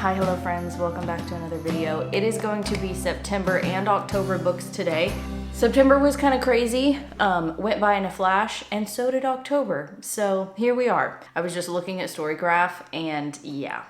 Hi, hello friends, welcome back to another video. It is going to be September and October books today. September was kind of crazy, went by in a flash, and so did October. So here we are. I was just looking at Storygraph and yeah,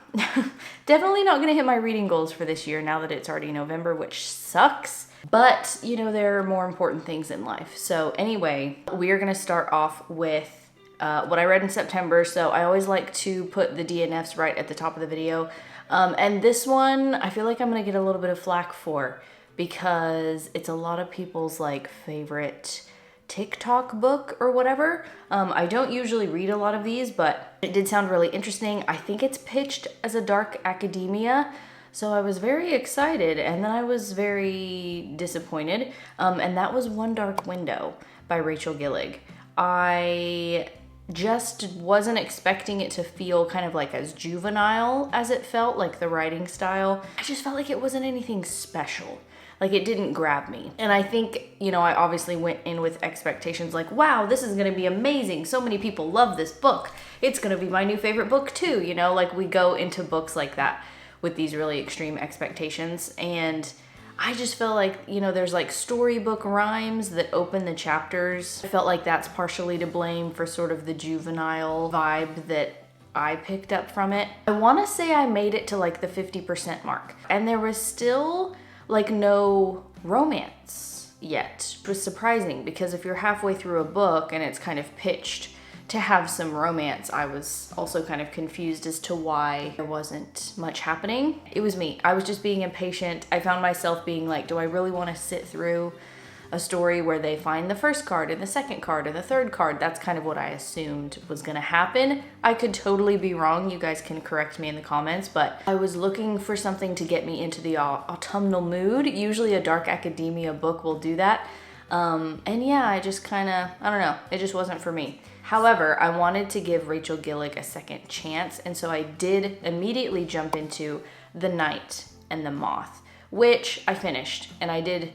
definitely not gonna hit my reading goals for this year now that it's already November, which sucks. But you know, there are more important things in life. So anyway, we are gonna start off with what I read in September. So I always like to put the DNFs right at the top of the video. And this one, I feel like I'm gonna get a little bit of flack for because it's a lot of people's like favorite TikTok book or whatever. I don't usually read a lot of these, but it did sound really interesting. I think it's pitched as a dark academia. So I was very excited and then I was very disappointed. And that was One Dark Window by Rachel Gillig. I just wasn't expecting it to feel kind of like as juvenile as it felt, like the writing style. I just felt like it wasn't anything special. Like it didn't grab me. And I think, you know, I obviously went in with expectations like, wow, this is gonna be amazing. So many people love this book. It's gonna be my new favorite book too. You know, like we go into books like that with these really extreme expectations. And I just felt like, you know, there's like storybook rhymes that open the chapters. I felt like that's partially to blame for sort of the juvenile vibe that I picked up from it. I want to say I made it to like the 50% mark and there was still like no romance yet, which was surprising because if you're halfway through a book and it's kind of pitched to have some romance, I was also kind of confused as to why there wasn't much happening. It was me. I was just being impatient. I found myself being like, do I really want to sit through a story where they find the first card and the second card and the third card? That's kind of what I assumed was gonna happen. I could totally be wrong. You guys can correct me in the comments, but I was looking for something to get me into the autumnal mood. Usually a dark academia book will do that. And yeah, I just kind of, I don't know, it just wasn't for me. However, I wanted to give Rachel Gillig a second chance, and so I did immediately jump into The Night and the Moth, which I finished, and I did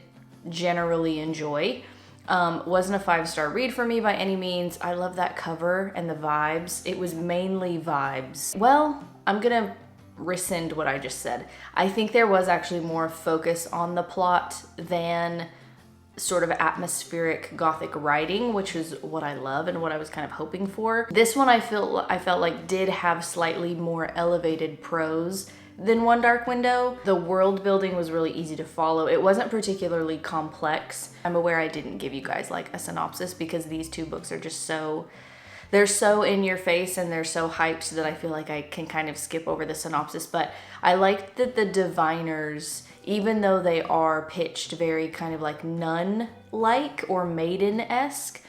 generally enjoy. Wasn't a 5-star read for me by any means. I love that cover and the vibes. It was mainly vibes. Well, I'm gonna rescind what I just said. I think there was actually more focus on the plot than sort of atmospheric gothic writing, which is what I love and what I was kind of hoping for. This one I felt like did have slightly more elevated prose than One Dark Window. The world building was really easy to follow. It wasn't particularly complex. I'm aware I didn't give you guys like a synopsis because these two books are just they're so in your face and they're so hyped that I feel like I can kind of skip over the synopsis. But I liked that the diviners, even though they are pitched very kind of like nun-like or maiden-esque,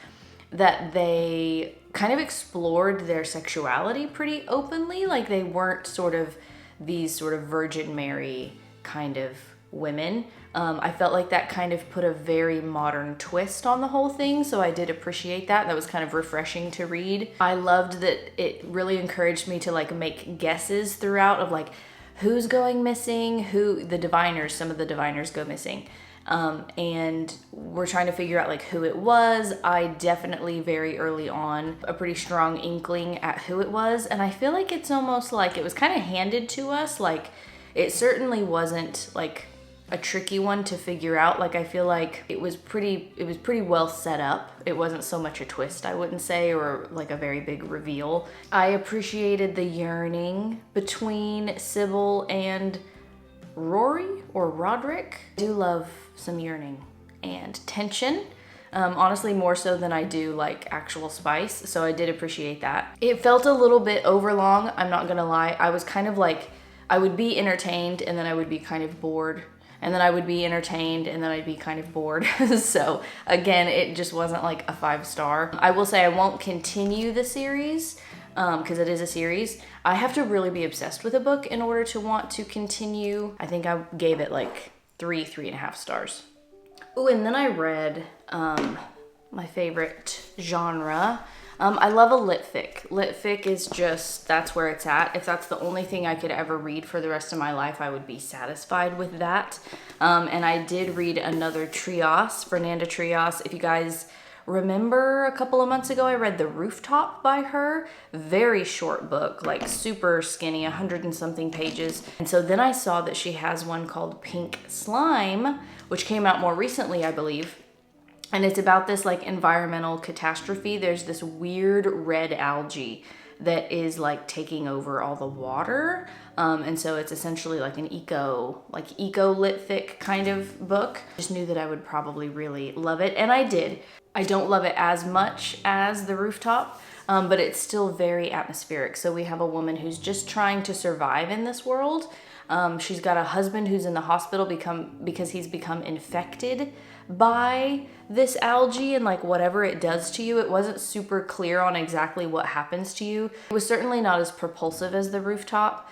that they kind of explored their sexuality pretty openly. Like they weren't sort of these sort of Virgin Mary kind of women. I felt like that kind of put a very modern twist on the whole thing, so I did appreciate that. That was kind of refreshing to read. I loved that it really encouraged me to like make guesses throughout of like who's going missing, some of the diviners go missing. And we're trying to figure out like who it was. I definitely very early on a pretty strong inkling at who it was, and I feel like it's almost like it was kind of handed to us. Like it certainly wasn't like a tricky one to figure out. Like I feel like it was pretty well set up. It wasn't so much a twist, I wouldn't say, or like a very big reveal. I appreciated the yearning between Sybil and Rory or Roderick. I do love some yearning and tension. Honestly, more so than I do like actual spice. So I did appreciate that. It felt a little bit overlong, I'm not gonna lie. I was kind of like, I would be entertained and then I would be kind of bored. And then I would be entertained and then I'd be kind of bored. So again, it just wasn't like a 5-star. I will say I won't continue the series because it is a series. I have to really be obsessed with a book in order to want to continue. I think I gave it like 3.5 stars. Oh, and then I read my favorite genre. I love a lit fic. Lit fic is just, that's where it's at. If that's the only thing I could ever read for the rest of my life, I would be satisfied with that. And I did read another Trios, Fernanda Trios. If you guys remember a couple of months ago I read The Rooftop by her. Very short book, like super skinny, 100 and something pages. And so then I saw that she has one called Pink Slime, which came out more recently, I believe. And it's about this like environmental catastrophe. There's this weird red algae that is like taking over all the water. And so it's essentially like an eco lit fic kind of book. Just knew that I would probably really love it. And I did. I don't love it as much as The Rooftop, but it's still very atmospheric. So we have a woman who's just trying to survive in this world. She's got a husband who's in the hospital because he's become infected by this algae and like whatever it does to you. It wasn't super clear on exactly what happens to you. It was certainly not as propulsive as The Rooftop.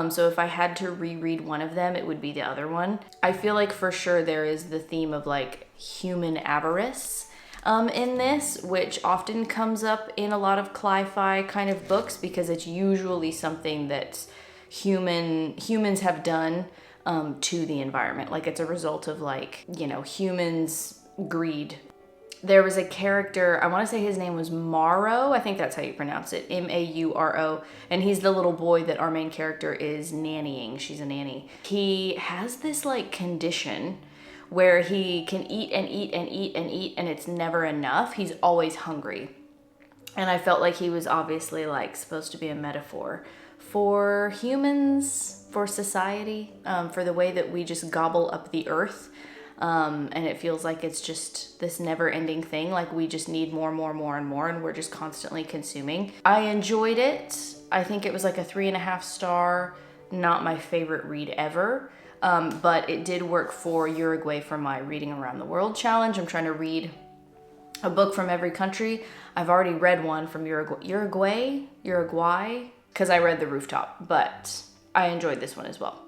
So if I had to reread one of them, it would be the other one. I feel like for sure there is the theme of like human avarice in this, which often comes up in a lot of clifi kind of books because it's usually something that humans have done to the environment. Like it's a result of like, you know, humans' greed. There was a character, I want to say his name was Mauro. I think that's how you pronounce it, Mauro. And he's the little boy that our main character is nannying. She's a nanny. He has this like condition where he can eat and eat and eat and eat and it's never enough. He's always hungry. And I felt like he was obviously like supposed to be a metaphor for humans, for society, for the way that we just gobble up the earth. And it feels like it's just this never-ending thing. Like we just need more, and we're just constantly consuming. I enjoyed it. I think it was like a 3.5 star, not my favorite read ever. But it did work for Uruguay for my Reading Around the World challenge. I'm trying to read a book from every country. I've already read one from Uruguay, because I read The Rooftop, but I enjoyed this one as well.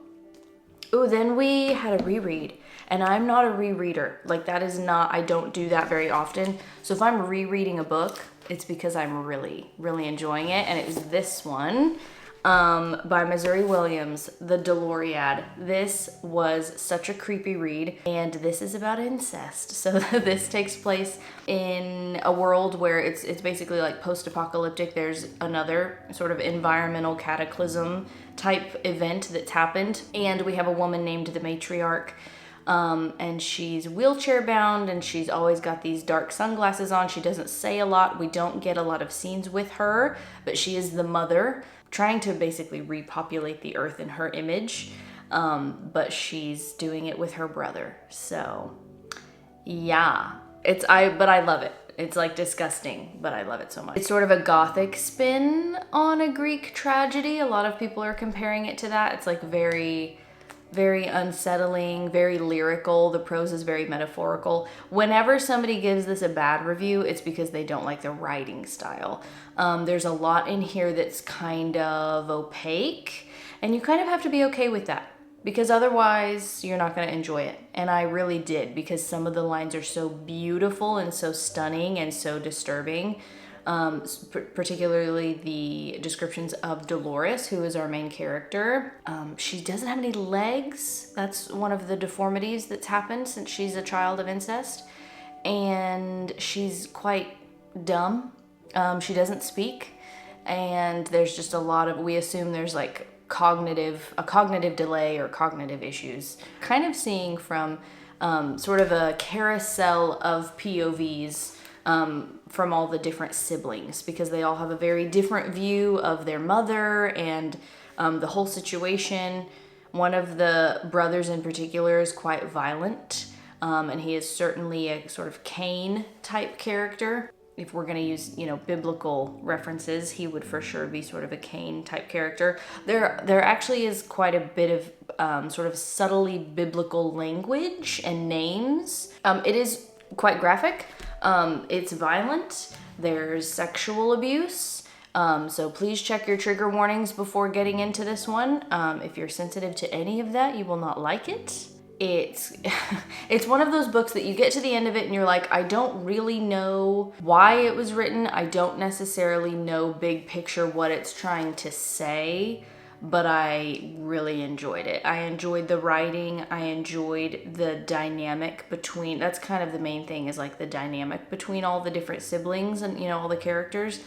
Ooh, then we had a reread, and I'm not a rereader. Like that is not, I don't do that very often. So if I'm rereading a book, it's because I'm really, really enjoying it. And it was this one by Missouri Williams, The Doloriad. This was such a creepy read, and this is about incest. So this takes place in a world where it's basically like post-apocalyptic. There's another sort of environmental cataclysm type event that's happened, and we have a woman named the matriarch, and she's wheelchair bound, and she's always got these dark sunglasses on. She doesn't say a lot. We don't get a lot of scenes with her, but she is the mother trying to basically repopulate the earth in her image, but she's doing it with her brother. So yeah, but I love it. It's like disgusting, but I love it so much. It's sort of a gothic spin on a Greek tragedy. A lot of people are comparing it to that. It's like very, very unsettling, very lyrical. The prose is very metaphorical. Whenever somebody gives this a bad review, it's because they don't like the writing style. There's a lot in here that's kind of opaque, and you kind of have to be okay with that, because otherwise you're not going to enjoy it. And I really did, because some of the lines are so beautiful and so stunning and so disturbing. Particularly the descriptions of Dolores, who is our main character. She doesn't have any legs. That's one of the deformities that's happened since she's a child of incest. And she's quite dumb. She doesn't speak. And there's just a lot of, we assume there's like a cognitive delay or cognitive issues. Kind of seeing from sort of a carousel of POVs from all the different siblings, because they all have a very different view of their mother and the whole situation. One of the brothers in particular is quite violent, and he is certainly a sort of Cain type character. If we're going to use, biblical references, he would for sure be sort of a Cain type character. There actually is quite a bit of sort of subtly biblical language and names. It is quite graphic. It's violent. There's sexual abuse. So please check your trigger warnings before getting into this one. If you're sensitive to any of that, you will not like it. It's one of those books that you get to the end of it and you're like, I don't really know why it was written. I don't necessarily know big picture what it's trying to say. but I really enjoyed it. I enjoyed the writing. I enjoyed the dynamic between, that's kind of the main thing, is like the dynamic between all the different siblings and, you know, all the characters.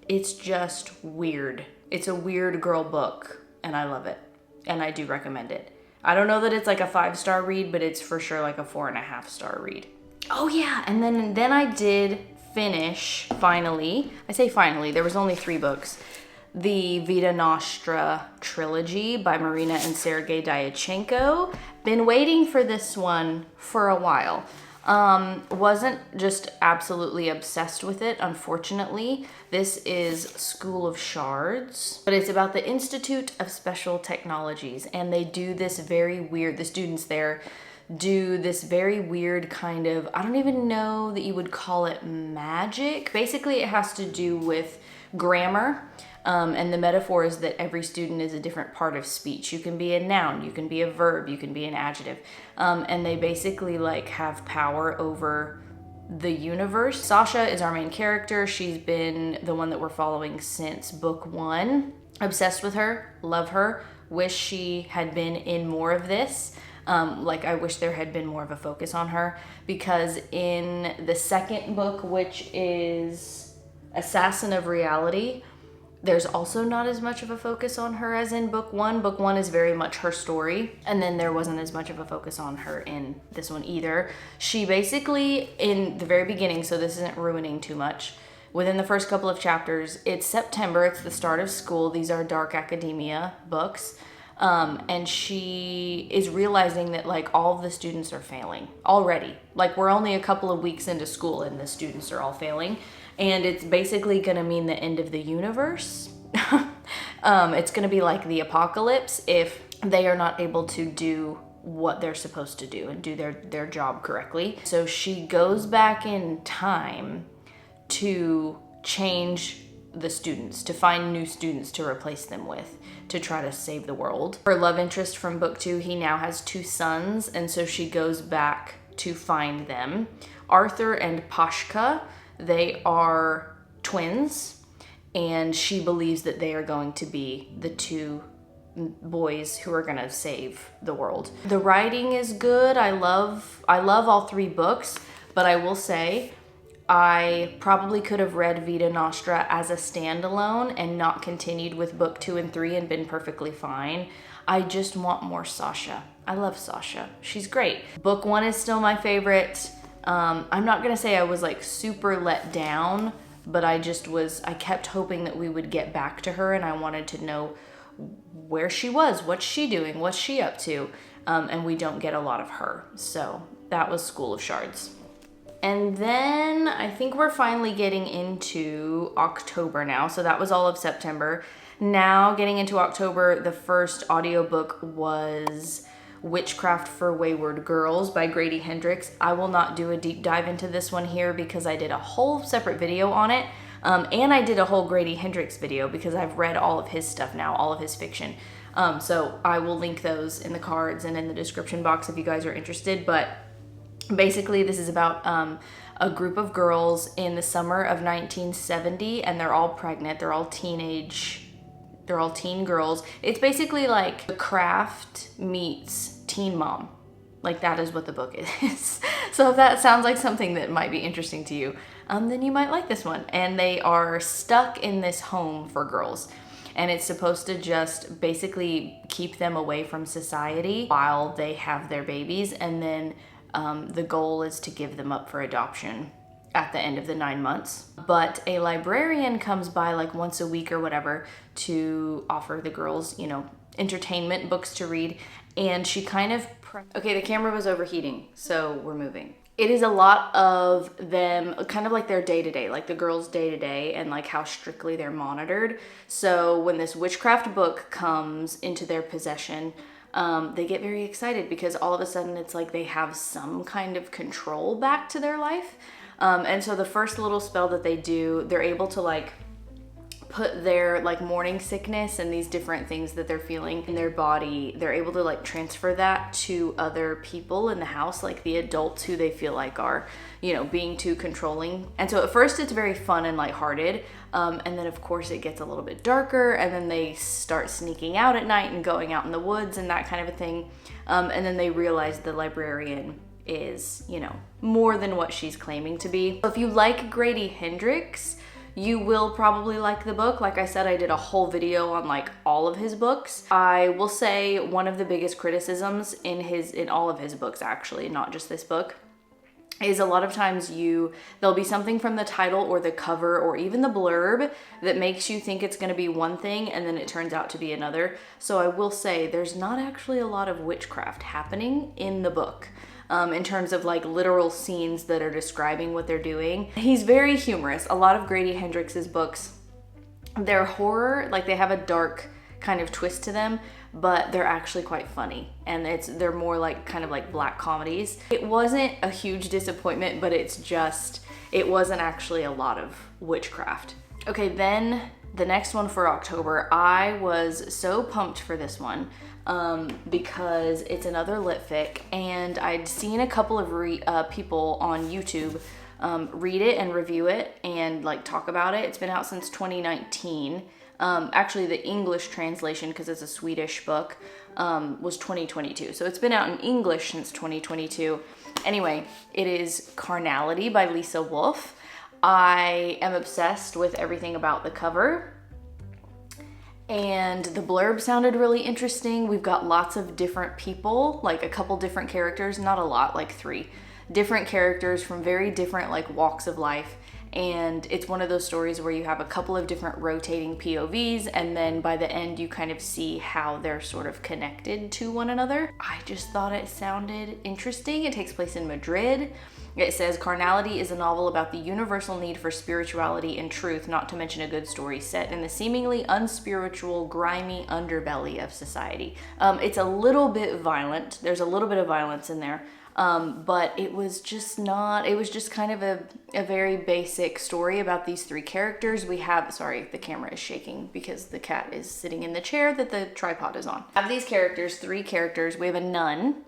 It's just weird. It's a weird girl book, and I love it. And I do recommend it. I don't know that it's like a 5-star read, but it's for sure like a 4.5-star read. Oh yeah, and then I did finish, finally, I say finally, there was only 3 books, the Vita Nostra trilogy by Marina and Sergei Dyachenko. Been waiting for this one for a while. Wasn't just absolutely obsessed with it, unfortunately. This is School of Shards, but it's about the Institute of Special Technologies, and they do this very weird, the students there do this very weird kind of, I don't even know that you would call it magic. Basically, it has to do with grammar. And the metaphor is that every student is a different part of speech. You can be a noun, you can be a verb, you can be an adjective. And they basically like have power over the universe. Sasha is our main character. She's been the one that we're following since book 1. Obsessed with her, love her, wish she had been in more of this. Like I wish there had been more of a focus on her, because in the second book, which is Assassin of Reality, there's also not as much of a focus on her as in book 1. Book 1 is very much her story, and then there wasn't as much of a focus on her in this one either. She basically, in the very beginning, so this isn't ruining too much, within the first couple of chapters, it's September, it's the start of school, these are dark academia books, and she is realizing that like all of the students are failing already. Like we're only a couple of weeks into school and the students are all failing. And it's basically gonna mean the end of the universe. It's gonna be like the apocalypse if they are not able to do what they're supposed to do and do their job correctly. So she goes back in time to change the students, to find new students to replace them with, to try to save the world. Her love interest from book 2, he now has 2 sons, and so she goes back to find them. Arthur and Pashka, they are twins, and she believes that they are going to be the 2 boys who are gonna save the world. The writing is good. I love all 3 books, but I will say I probably could have read Vita Nostra as a standalone and not continued with book 2 and 3 and been perfectly fine. I just want more Sasha. I love Sasha. She's great. Book 1 is still my favorite. I'm not gonna say I was like super let down, but I kept hoping that we would get back to her, and I wanted to know where she was, what's she doing, what's she up to, and we don't get a lot of her. So that was School of Shards. And then I think we're finally getting into October now. So that was all of September. Now getting into October, the first audiobook was Witchcraft for Wayward Girls by Grady Hendrix. I will not do a deep dive into this one here because I did a whole separate video on it. And I did a whole Grady Hendrix video because I've read all of his stuff now, all of his fiction. So I will link those in the cards and in the description box if you guys are interested. But basically, this is about a group of girls in the summer of 1970, and they're all pregnant. They're all teen girls. It's basically like The Craft meets Teen Mom. Like that is what the book is. So if that sounds like something that might be interesting to you, then you might like this one. And they are stuck in this home for girls. And it's supposed to just basically keep them away from society while they have their babies. And then the goal is to give them up for adoption at the end of the 9 months. But a librarian comes by like once a week or whatever to offer the girls, entertainment books to read. And she kind of, okay, the camera was overheating, so we're moving. It is a lot of them, kind of like their day-to-day, like the girls' day-to-day and like how strictly they're monitored. So when this witchcraft book comes into their possession, they get very excited because all of a sudden it's like they have some kind of control back to their life. And so the first little spell that they do, they're able to like put their like morning sickness and these different things that they're feeling in their body, they're able to like transfer that to other people in the house, like the adults who they feel like are, you know, being too controlling. And so at first it's very fun and lighthearted. And then of course it gets a little bit darker, and then they start sneaking out at night and going out in the woods and that kind of a thing. And then they realize the librarian is, you know, more than what she's claiming to be. So if you like Grady Hendrix, you will probably like the book. Like I said, I did a whole video on like all of his books. I will say one of the biggest criticisms in all of his books, actually, not just this book, is a lot of times there'll be something from the title or the cover or even the blurb that makes you think it's going to be one thing and then it turns out to be another. So I will say there's not actually a lot of witchcraft happening in the book. In terms of like literal scenes that are describing what they're doing. He's very humorous. A lot of Grady Hendrix's books, they're horror, like they have a dark kind of twist to them, but they're actually quite funny. And they're more like kind of like black comedies. It wasn't a huge disappointment, but it wasn't actually a lot of witchcraft. Okay, then the next one for October, I was so pumped for this one. Because it's another lit fic, and I'd seen a couple of people on YouTube read it and review it and like talk about it. It's been out since 2019. Actually the English translation, because it's a Swedish book, was 2022. So it's been out in English since 2022. Anyway, it is Carnality by Lisa Wolf. I am obsessed with everything about the cover. And the blurb sounded really interesting. We've got lots of different people, like a couple different characters, not a lot, like 3 different characters from very different like walks of life. And it's one of those stories where you have a couple of different rotating POVs, and then by the end you kind of see how they're sort of connected to one another. I just thought it sounded interesting. It takes place in Madrid. It says, Carnality is a novel about the universal need for spirituality and truth, not to mention a good story set in the seemingly unspiritual, grimy underbelly of society. It's a little bit violent. There's a little bit of violence in there. But it was just kind of a very basic story about these 3 characters. Sorry, the camera is shaking because the cat is sitting in the chair that the tripod is on. We have these characters, 3 characters. We have a nun,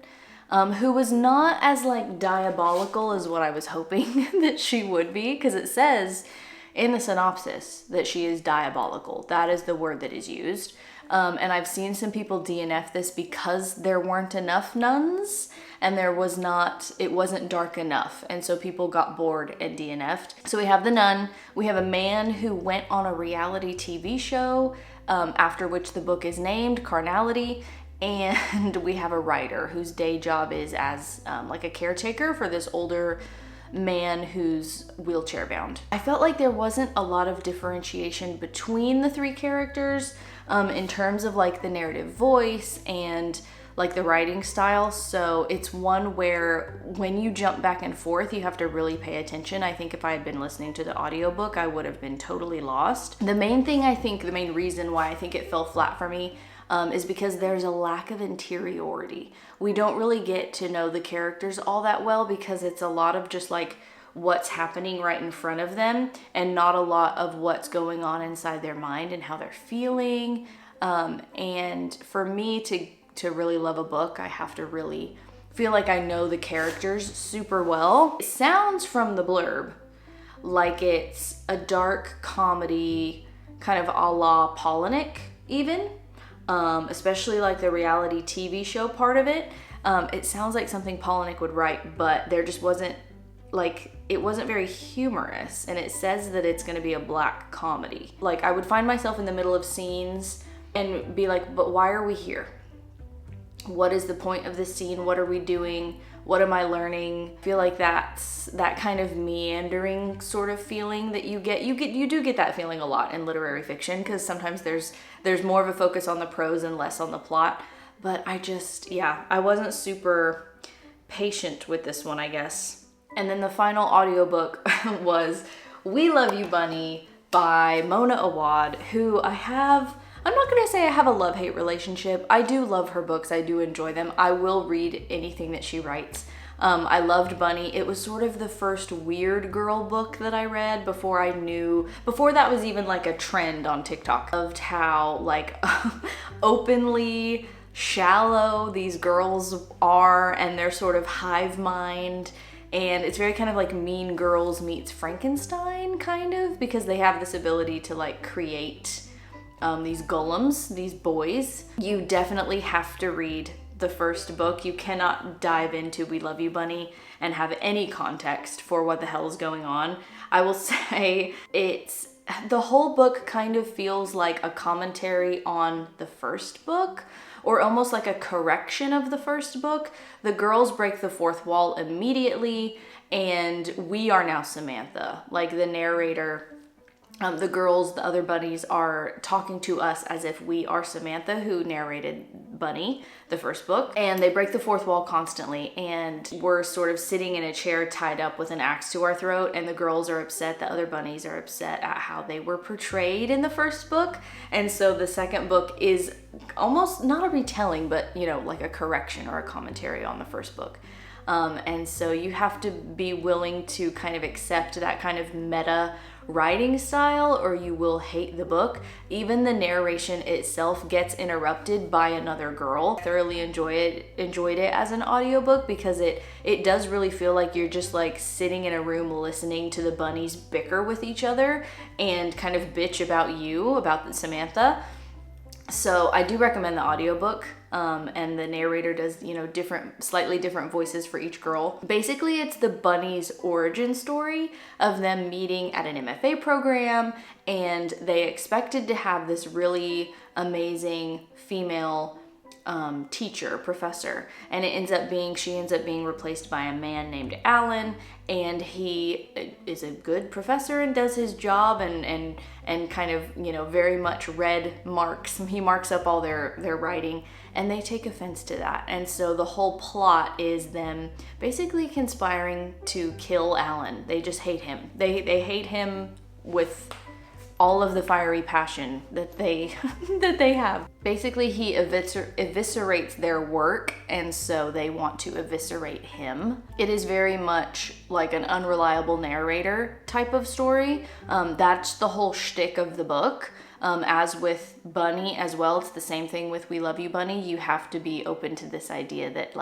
who was not as like diabolical as what I was hoping that she would be, because it says in the synopsis that she is diabolical. That is the word that is used. And I've seen some people DNF this because there weren't enough nuns and it wasn't dark enough. And so people got bored and DNF'd. So we have the nun, we have a man who went on a reality TV show, after which the book is named, Carnality. And we have a writer whose day job is as like a caretaker for this older man who's wheelchair bound. I felt like there wasn't a lot of differentiation between the 3 characters in terms of like the narrative voice and like the writing style. So it's one where when you jump back and forth, you have to really pay attention. I think if I had been listening to the audiobook, I would have been totally lost. The main reason why I think it fell flat for me is because there's a lack of interiority. We don't really get to know the characters all that well because it's a lot of just like what's happening right in front of them and not a lot of what's going on inside their mind and how they're feeling. And for me to really love a book, I have to really feel like I know the characters super well. It sounds from the blurb like it's a dark comedy, kind of a la Polinick even. Especially like the reality TV show part of it. It sounds like something Polinick would write, but there just wasn't it wasn't very humorous, and it says that it's gonna be a black comedy. Like I would find myself in the middle of scenes and be like, but why are we here? What is the point of this scene? What are we doing? What am I learning? I feel like that's that kind of meandering sort of feeling that you get. You do get that feeling a lot in literary fiction because sometimes there's more of a focus on the prose and less on the plot. But I wasn't super patient with this one, I guess. And then the final audiobook was We Love You Bunny by Mona Awad, who I'm not gonna say I have a love-hate relationship. I do love her books, I do enjoy them. I will read anything that she writes. I loved Bunny. It was sort of the first weird girl book that I read before that was even like a trend on TikTok. Loved how like openly shallow these girls are, and they're sort of hive mind. And it's very kind of like Mean Girls meets Frankenstein, kind of, because they have this ability to like create these golems, these boys. You definitely have to read the first book. You cannot dive into We Love You, Bunny and have any context for what the hell is going on. I will say the whole book kind of feels like a commentary on the first book, or almost like a correction of the first book. The girls break the fourth wall immediately, and we are now Samantha. Like the narrator, the girls, the other bunnies, are talking to us as if we are Samantha, who narrated Bunny, the first book. And they break the fourth wall constantly, and we're sort of sitting in a chair tied up with an axe to our throat, and the girls are upset, the other bunnies are upset at how they were portrayed in the first book. And so the second book is almost not a retelling, but like a correction or a commentary on the first book. And so you have to be willing to kind of accept that kind of meta writing style, or you will hate the book. Even the narration itself gets interrupted by another girl. I thoroughly enjoyed it as an audiobook, because it does really feel like you're just like sitting in a room listening to the bunnies bicker with each other and kind of bitch about Samantha. So I do recommend the audiobook, and the narrator does, slightly different voices for each girl. Basically, it's the bunnies' origin story of them meeting at an MFA program, and they expected to have this really amazing female professor, and she ends up being replaced by a man named Alan, and he is a good professor and does his job, and kind of very much he marks up all their writing, and they take offense to that. And so the whole plot is them basically conspiring to kill Alan. They just hate him. They hate him with all of the fiery passion that they have. Basically, he eviscerates their work, and so they want to eviscerate him. It is very much like an unreliable narrator type of story. That's the whole shtick of the book. As with Bunny as well, it's the same thing with We Love You, Bunny. You have to be open to this idea that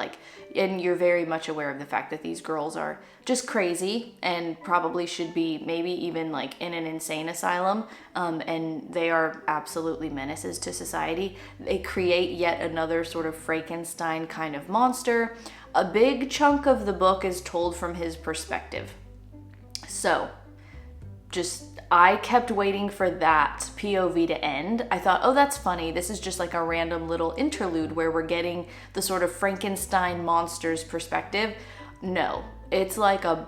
and you're very much aware of the fact that these girls are just crazy and probably should be maybe even in an insane asylum. And they are absolutely menaces to society. They create yet another sort of Frankenstein kind of monster. A big chunk of the book is told from his perspective. So I kept waiting for that POV to end. I thought, oh, that's funny. This is just like a random little interlude where we're getting the sort of Frankenstein monster's perspective. No, it's like a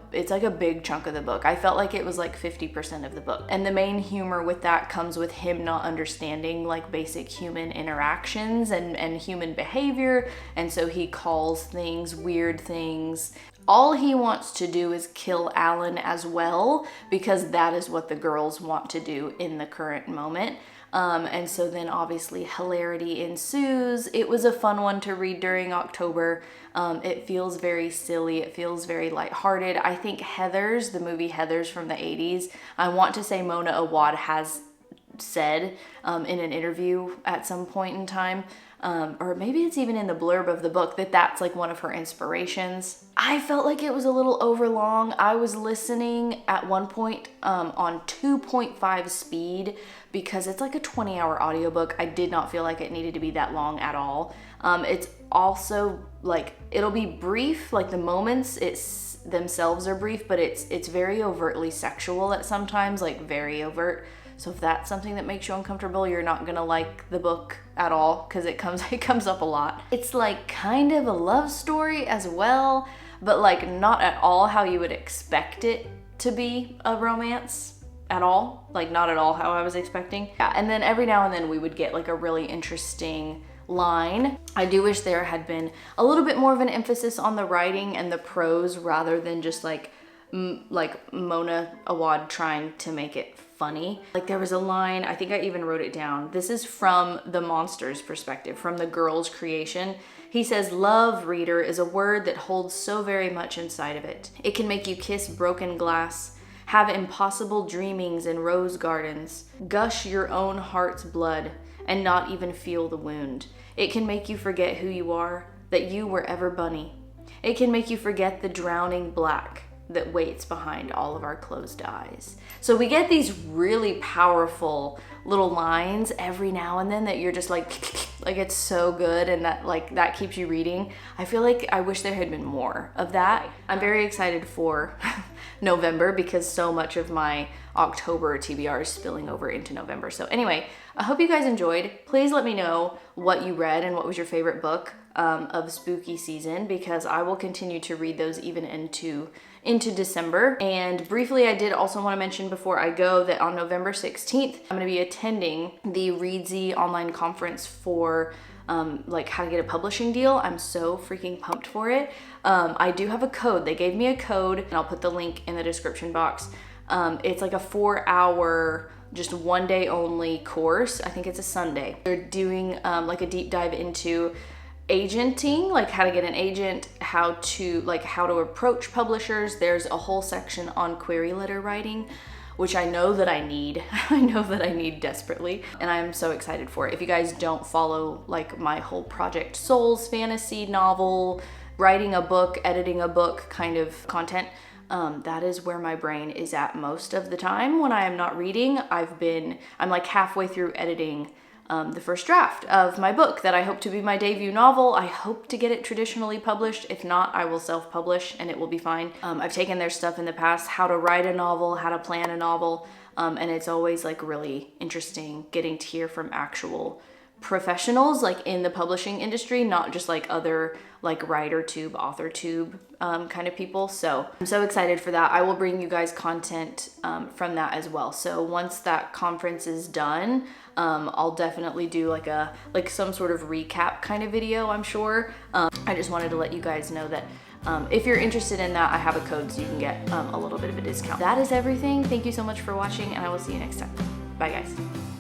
big chunk of the book. I felt like it was like 50% of the book. And the main humor with that comes with him not understanding like basic human interactions and human behavior. And so he calls things weird things. All he wants to do is kill Alan as well, because that is what the girls want to do in the current moment. And so then obviously hilarity ensues. It was a fun one to read during October. It feels very silly. It feels very lighthearted. I think Heathers, the movie Heathers from the 80s, I want to say Mona Awad has said in an interview at some point in time, or maybe it's even in the blurb of the book, that's like one of her inspirations. I felt like it was a little overlong. I was listening at one point on 2.5 speed because it's like a 20-hour audiobook. I did not feel like it needed to be that long at all. It's also like, it'll be brief, like the moments themselves are brief, but it's very overtly sexual at sometimes, like very overt. So if that's something that makes you uncomfortable, you're not gonna like the book at all, because it comes up a lot. It's like kind of a love story as well, but like not at all how you would expect it to be a romance at all. Like not at all how I was expecting. Yeah, and then every now and then we would get like a really interesting line. I do wish there had been a little bit more of an emphasis on the writing and the prose rather than just like Mona Awad trying to make it funny. Like there was a line, I think I even wrote it down. This is from the monster's perspective, from the girl's creation. He says, love, reader, is a word that holds so very much inside of it. It can make you kiss broken glass, have impossible dreamings in rose gardens, gush your own heart's blood, and not even feel the wound. It can make you forget who you are, that you were ever Bunny. It can make you forget the drowning black that waits behind all of our closed eyes. So we get these really powerful little lines every now and then that you're just like it's so good, and that keeps you reading. I feel like I wish there had been more of that. I'm very excited for November because so much of my October TBR is spilling over into November. So anyway, I hope you guys enjoyed. Please let me know what you read and what was your favorite book of spooky season, because I will continue to read those even into December. And briefly, I did also want to mention before I go that on November 16th, I'm going to be attending the Readsy online conference for like how to get a publishing deal. I'm so freaking pumped for it. I do have a code. They gave me a code, and I'll put the link in the description box. It's like a 4-hour, just one day only course. I think it's a Sunday. They're doing like a deep dive into agenting, like how to get an agent, how to approach publishers. There's a whole section on query letter writing, which I know that I need. I know that I need desperately, and I'm so excited for it. If you guys don't follow like my whole Project Souls fantasy novel, writing a book, editing a book kind of content, that is where my brain is at most of the time when I am not reading. I'm like halfway through editing the first draft of my book that I hope to be my debut novel. I hope to get it traditionally published. If not, I will self-publish and it will be fine. I've taken their stuff in the past, how to write a novel, how to plan a novel, and it's always like really interesting getting to hear from actual professionals like in the publishing industry, not just like other like writer tube, author tube kind of people. So I'm so excited for that. I will bring you guys content from that as well. So once that conference is done, I'll definitely do like some sort of recap kind of video, I'm sure. I just wanted to let you guys know that if you're interested in that, I have a code so you can get a little bit of a discount. That is everything. Thank you so much for watching, and I will see you next time. Bye guys.